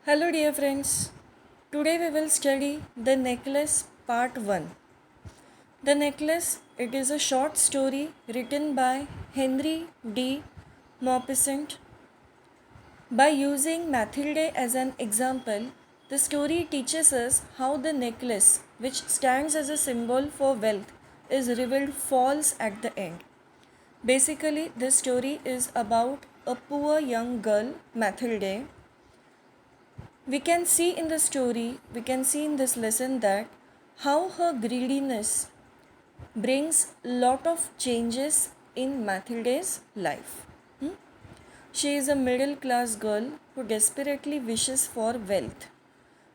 Hello, dear friends. Today we will study The Necklace Part 1. The Necklace, it is a short story written by Henry D. Maupassant. By using Mathilde as an example, the story teaches us how the necklace, which stands as a symbol for wealth, is revealed false at the end. Basically, this story is about a poor young girl, Mathilde. We can see in the story, we can see in this lesson that how her greediness brings lot of changes in Mathilde's life. She is a middle class girl who desperately wishes for wealth.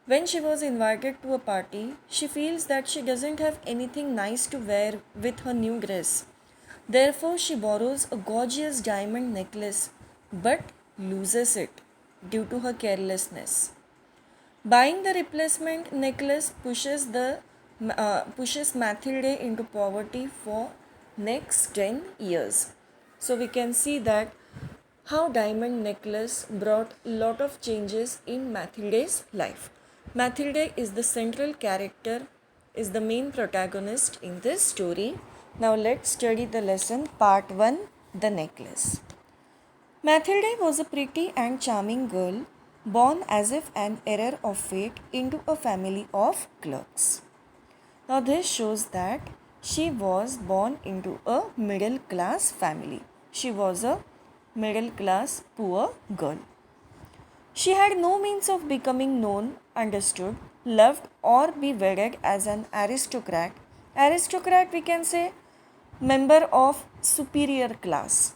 When she was invited to a party, she feels that she doesn't have anything nice to wear with her new dress. Therefore, she borrows a gorgeous diamond necklace but loses it due to her carelessness. Buying the replacement necklace pushes Mathilde into poverty for next 10 years. So we can see that how diamond necklace brought lot of changes in Mathilde's life. Mathilde is the central character, is the main protagonist in this story. Now let's study the lesson part 1, the necklace. Mathilde was a pretty and charming girl, born as if an error of fate into a family of clerks. Now, this shows that she was born into a middle class family. She was a middle class poor girl. She had no means of becoming known, understood, loved, or be wedded as an aristocrat. Aristocrat, we can say, member of superior class.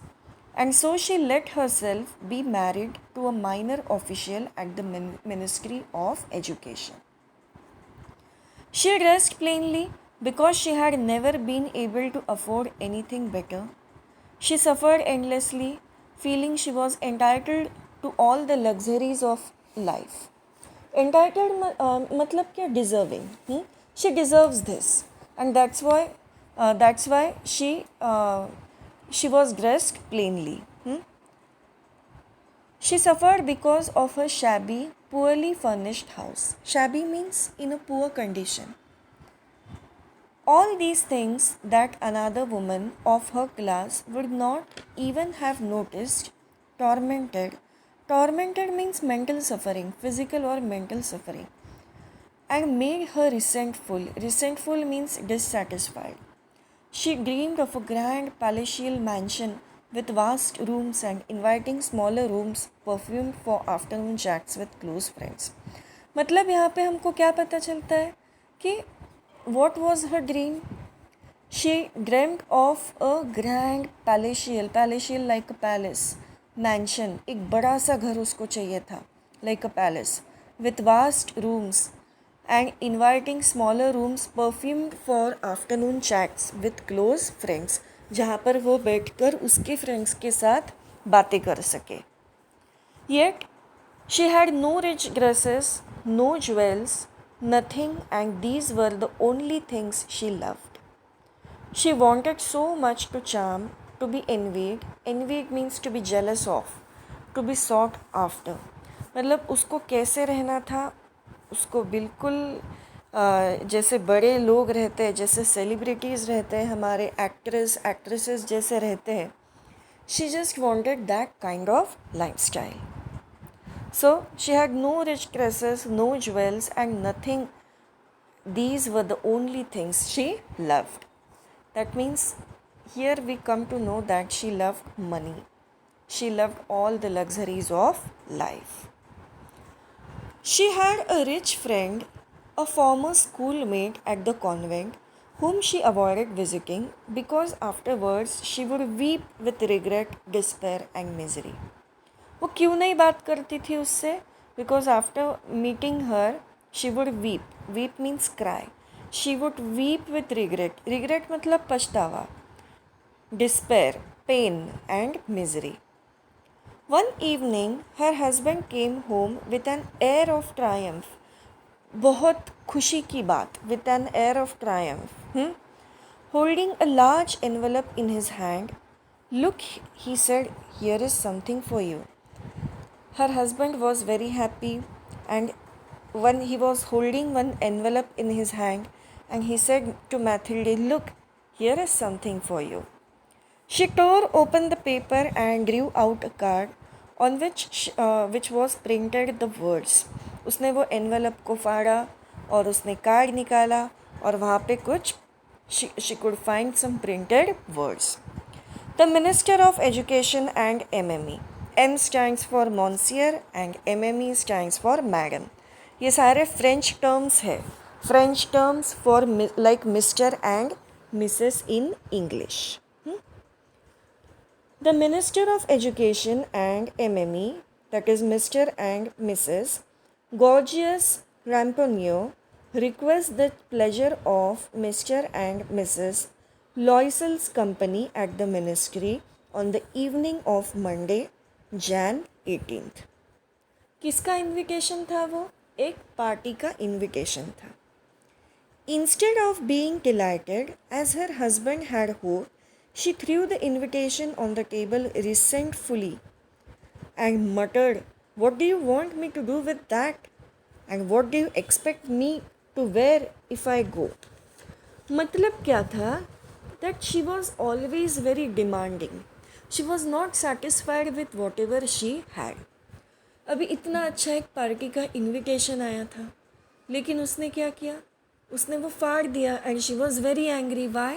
And so she let herself be married to a minor official at the Ministry of Education. She dressed plainly because she had never been able to afford anything better. She suffered endlessly, feeling she was entitled to all the luxuries of life. Entitled matlab kya deserving. She deserves this, and that's why she was dressed plainly. She suffered because of her shabby, poorly furnished house. Shabby means in a poor condition. All these things that another woman of her class would not even have noticed, tormented. Tormented means mental suffering, physical or mental suffering, and made her resentful. Resentful means dissatisfied. She dreamed of a grand palatial mansion with vast rooms and inviting smaller rooms perfumed for afternoon chats with close friends. मतलब यहाँ पे हमको क्या पता चलता है कि what was her dream? She dreamt of a grand palatial like a palace, mansion, एक बड़ा सा घर उसको चाहिए था, like a palace, with vast rooms and inviting smaller rooms perfumed for afternoon chats with close friends, जहाँ पर वो बैठकर उसके फ्रेंड्स के साथ बातें कर सके. Yet she had no rich dresses, no jewels, nothing, and these were the only things she loved. She wanted so much to charm, to be envied. Envied means to be jealous of, to be sought after. मतलब उसको कैसे रहना था, उसको बिल्कुल जैसे बड़े लोग रहते हैं, जैसे सेलिब्रिटीज़ रहते हैं, हमारे एक्ट्रेसेस जैसे रहते हैं. She just wanted that kind of lifestyle. So she had no rich dresses, no jewels, and nothing. These were the only things she loved. That means here we come to know that she loved money. She loved all the luxuries of life. She had a rich friend, a former schoolmate at the convent, whom she avoided visiting because afterwards she would weep with regret, despair, and misery. वो क्यों नहीं बात करती थी उससे? Because after meeting her, she would weep. Weep means cry. She would weep with regret. Regret मतलब पछतावा, despair, pain, and misery. One evening, her husband came home with an air of triumph. बहुत खुशी की बात, with an air of triumph. Holding a large envelope in his hand. Look, he said, here is something for you. Her husband was very happy. and when he was holding one envelope in his hand, and he said to Mathilde, "Look, here is something for you." She tore open the paper and drew out a card on which was printed the words. उसने वो envelope को फाड़ा और उसने card निकाला और वहाँ पे कुछ she could find some printed words. The Minister of Education and MME. M stands for Monsieur and MME stands for Madam. ये सारे French terms है. French terms for like Mr. and Mrs. in English. The Minister of Education and MME, that is Mr. and Mrs. Gorgeous Ramponneau, requests the pleasure of Mr. and Mrs. Loisel's company at the ministry on the evening of Monday, Jan 18th. किसका invitation था वो? एक party का invitation था. Instead of being delighted as her husband had hoped, she threw the invitation on the table resentfully and muttered, "What do you want me to do with that? And what do you expect me to wear if I go?" मतलब क्या था? That she was always very demanding. She was not satisfied with whatever she had. अभी इतना अच्छा एक party का invitation आया था, लेकिन उसने क्या किया? उसने वो फाड़ दिया and she was very angry. Why?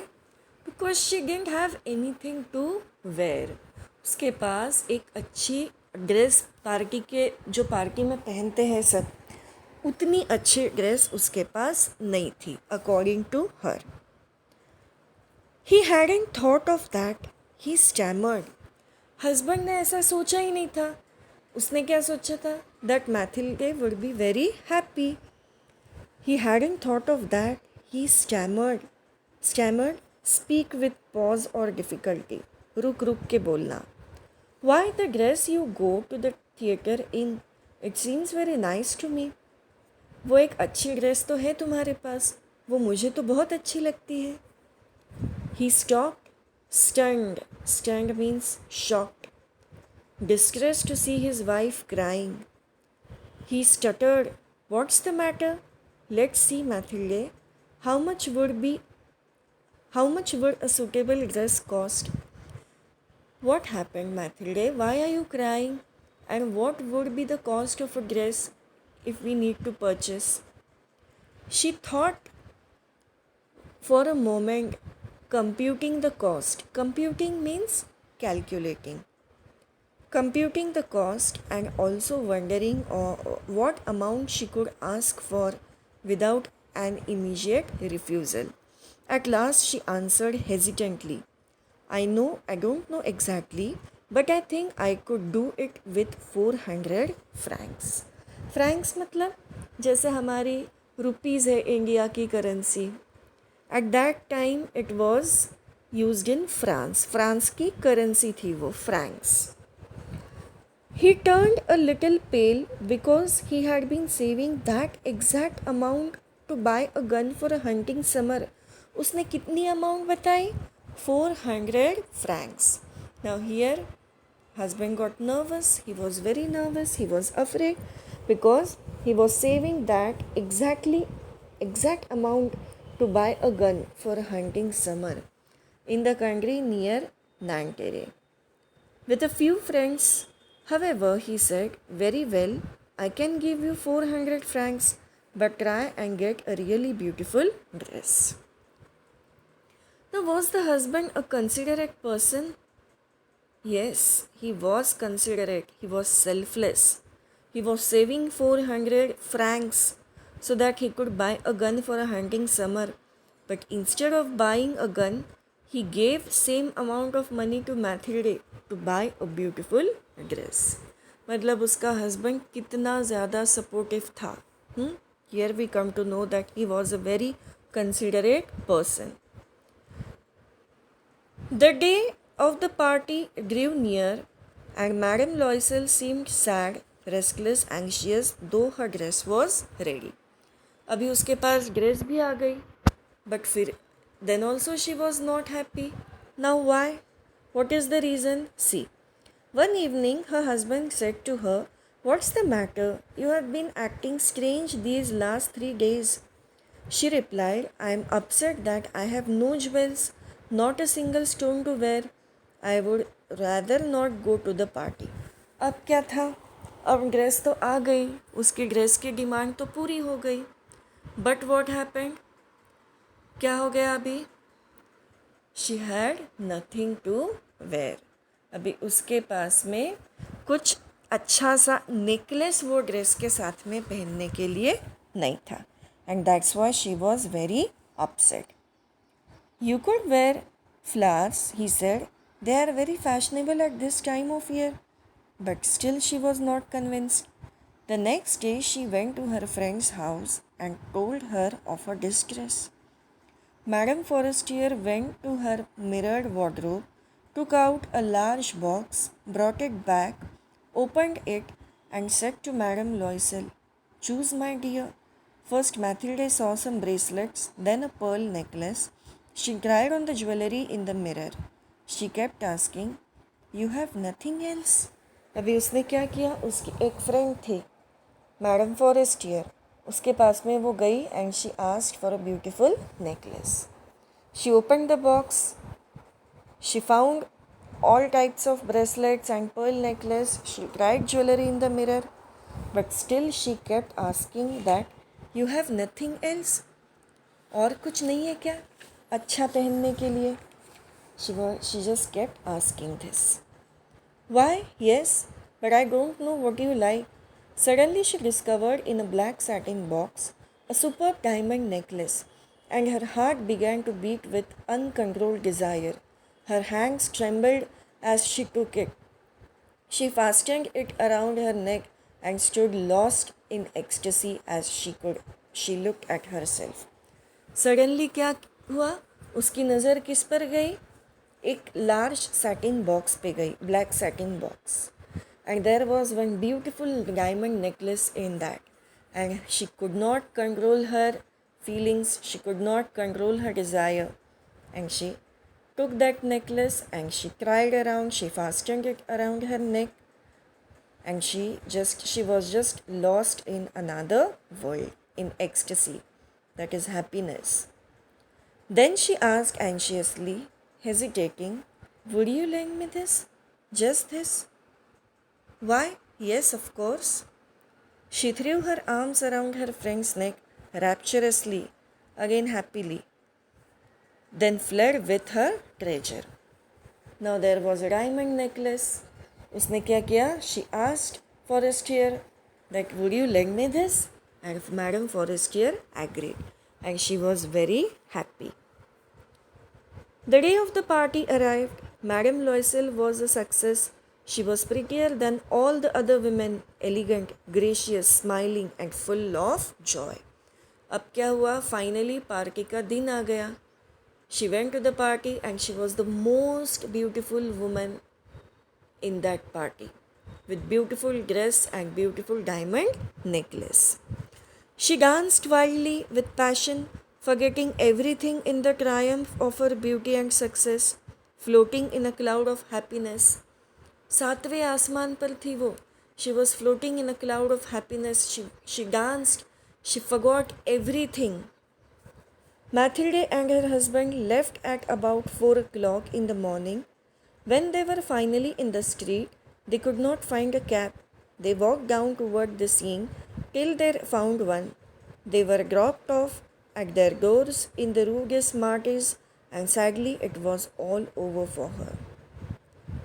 Because she didn't have anything to wear. उसके पास एक अच्छी ड्रेस पार्टी के जो पार्टी में पहनते हैं सब, उतनी अच्छी ड्रेस उसके पास नहीं थी according to her. He hadn't thought of that. He stammered. Husband ने ऐसा सोचा ही नहीं था. उसने क्या सोचा था? That Mathilde would be very happy. He hadn't thought of that. He stammered. Stammered. Speak with pause or difficulty. रुक रुक के बोलना. Why the dress you go to the theatre in? It seems very nice to me. वो एक अच्छी dress तो है तुम्हारे पास, वो मुझे तो बहुत अच्छी लगती है. He stopped, stunned. Stunned means shocked. Distressed to see his wife crying. He stuttered. What's the matter? Let's see, Mathilde. How much would a suitable dress cost? What happened, Mathilde? Why are you crying? And what would be the cost of a dress if we need to purchase? She thought for a moment, computing the cost. Computing means calculating. Computing the cost and also wondering what amount she could ask for without an immediate refusal. At last she answered hesitantly, I don't know exactly, but I think I could do it with 400 francs. Francs मतलब जैसे हमारी rupees है India की currency. At that time it was used in France. France की currency थी वो francs. He turned a little pale because he had been saving that exact amount to buy a gun for a hunting summer. उसने कितनी amount बताई? 400 francs. Now here husband got nervous. He was very nervous. He was afraid because he was saving that exact amount to buy a gun for a hunting summer in the country near Nanterre. With a few friends, however, he said, very well, I can give you 400 francs, but try and get a really beautiful dress. Now, was the husband a considerate person? Yes, he was considerate. He was selfless. He was saving 400 francs so that he could buy a gun for a hunting summer. But instead of buying a gun, he gave same amount of money to Mathilde to buy a beautiful dress. मतलब उसका husband कितना ज़्यादा supportive था. Here we come to know that he was a very considerate person. The day of the party drew near and Madame Loisel seemed sad, restless, anxious, though her dress was ready. अभी उसके पास dress भी आ गई, but फिर then also she was not happy. Now why? What is the reason? See, one evening her husband said to her, What's the matter? You have been acting strange these last 3 days. She replied, I am upset that I have no jewels, not a single stone to wear. I would rather not go to the party. अब क्या था? अब dress तो आ गई, उसकी dress की demand तो पूरी हो गई. But what happened? क्या हो गया अभी? She had nothing to wear. अभी उसके पास में कुछ अच्छा सा नेकलेस वो ड्रेस के साथ में पहनने के लिए नहीं था. And that's why she was very upset. You could wear flowers, he said. They are very fashionable at this time of year. But still, she was not convinced. The next day, she went to her friend's house and told her of her distress. Madame Forestier went to her mirrored wardrobe, took out a large box, brought it back, opened it, and said to Madame Loisel, choose, my dear. First, Mathilde saw some bracelets, then a pearl necklace. She tried on the jewelry in the mirror. She kept asking, You have nothing else? अभी उसने क्या किया? उसकी एक friend थी, madam Forestier. उसके पास में वो गई and she asked for a beautiful necklace. She opened the box. She found all types of bracelets and pearl necklace. She tried jewelry in the mirror, but still she kept asking that, You have nothing else? और कुछ नहीं है क्या अच्छा पहनने के लिए? She just kept asking this. Why? Yes, but I don't know what you like. Suddenly she discovered in a black satin box a superb diamond necklace, and her heart began to beat with uncontrolled desire. Her hands trembled as she took it. She fastened it around her neck and stood lost in ecstasy as she looked at herself. Suddenly क्या हुआ? उसकी नज़र किस पर गई? एक large satin box पे गई, black satin box. And there was one beautiful diamond necklace in that. And she could not control her feelings, she could not control her desire. And she took that necklace and she cried around, she fastened it around her neck, and she was just lost in another world, in ecstasy, that is happiness. Then she asked anxiously, hesitating, Would you lend me this? Just this? Why? Yes, of course. She threw her arms around her friend's neck rapturously, again happily, then fled with her treasure. Now there was a diamond necklace. उसने क्या किया? She asked Forestier that, Would you lend me this? And Madame Forestier agreed, and she was very happy. The day of the party arrived. Madame Loisel was a success. She was prettier than all the other women, elegant, gracious, smiling, and full of joy. अब क्या हुआ? Finally party का दिन आ गया. She went to the party and she was the most beautiful woman in that party, with beautiful dress and beautiful diamond necklace. She danced wildly with passion, forgetting everything in the triumph of her beauty and success, floating in a cloud of happiness. सातवें आसमान पर थी वो. She was floating in a cloud of happiness. She danced. She forgot everything. Mathilde and her husband left at about 4 o'clock in the morning. When they were finally in the street, they could not find a cab. They walked down toward the scene till they found one. They were dropped off at their doors in the Rue des Martyrs, and sadly it was all over for her.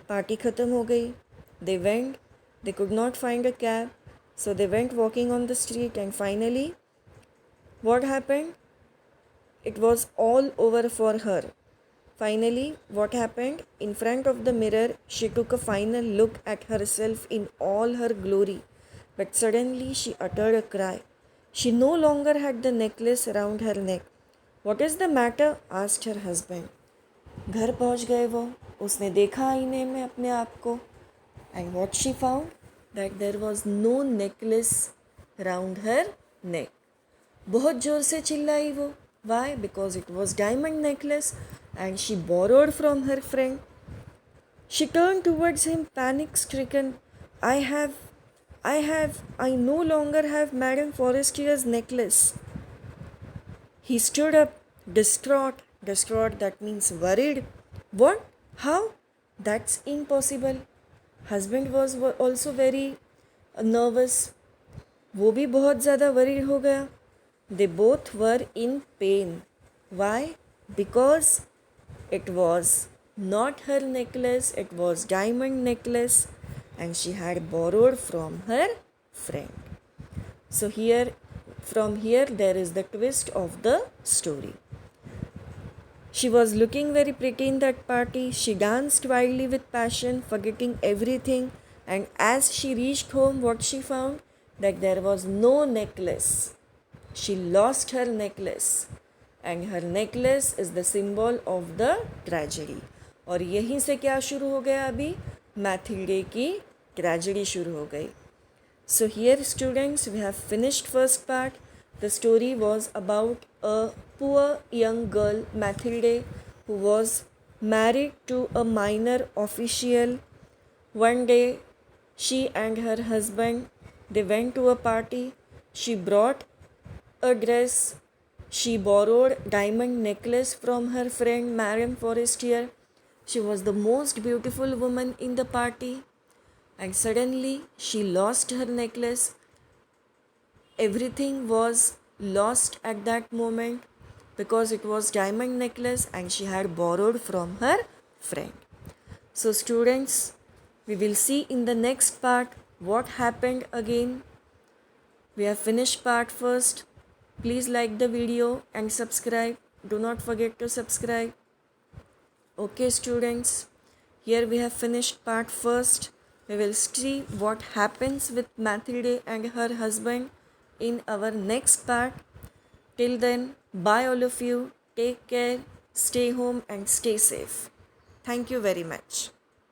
Party khatam ho gayi. They went. They could not find a cab, so they went walking on the street, and finally, what happened? It was all over for her. Finally, what happened? In front of the mirror, she took a final look at herself in all her glory. But suddenly she uttered a cry. She no longer had the necklace around her neck. What is the matter? Asked her husband. घर पहुंच गए वो. उसने देखा आईने में अपने आप को. And what she found? That there was no necklace around her neck. बहुत ज़ोर से चिल्लाई वो. Why? Because it was diamond necklace and she borrowed from her friend. She turned towards him panic stricken. I have I no longer have Madame Forestier's necklace. He stood up, distraught. Distraught, that means worried. What? How? That's impossible. Husband was also very nervous. वो भी बहुत ज़्यादा worried हो गया. They both were in pain. Why? Because it was not her necklace, it was diamond necklace, and she had borrowed from her friend. So from here there is the twist of the story. She was looking very pretty in that party. She danced wildly with passion, forgetting everything. And as she reached home, what she found? That there was no necklace. She lost her necklace. And her necklace is the symbol of the tragedy. और यहीं से क्या शुरू हो गया अभी? Mathilde की tragedy शुरू हो गई. So here students, we have finished first part. The story was about a poor young girl, Mathilde, who was married to a minor official. One day, she and her husband, they went to a party. She brought a dress. She borrowed diamond necklace from her friend Mariam Forestier. She was the most beautiful woman in the party. And suddenly she lost her necklace. Everything was lost at that moment because it was diamond necklace and she had borrowed from her friend. So students, we will see in the next part what happened again. We have finished part first. Please like the video and subscribe. Do not forget to subscribe. Okay students, here we have finished part first. We will see what happens with Mathilde and her husband in our next part. Till then, bye all of you. Take care, stay home and stay safe. Thank you very much.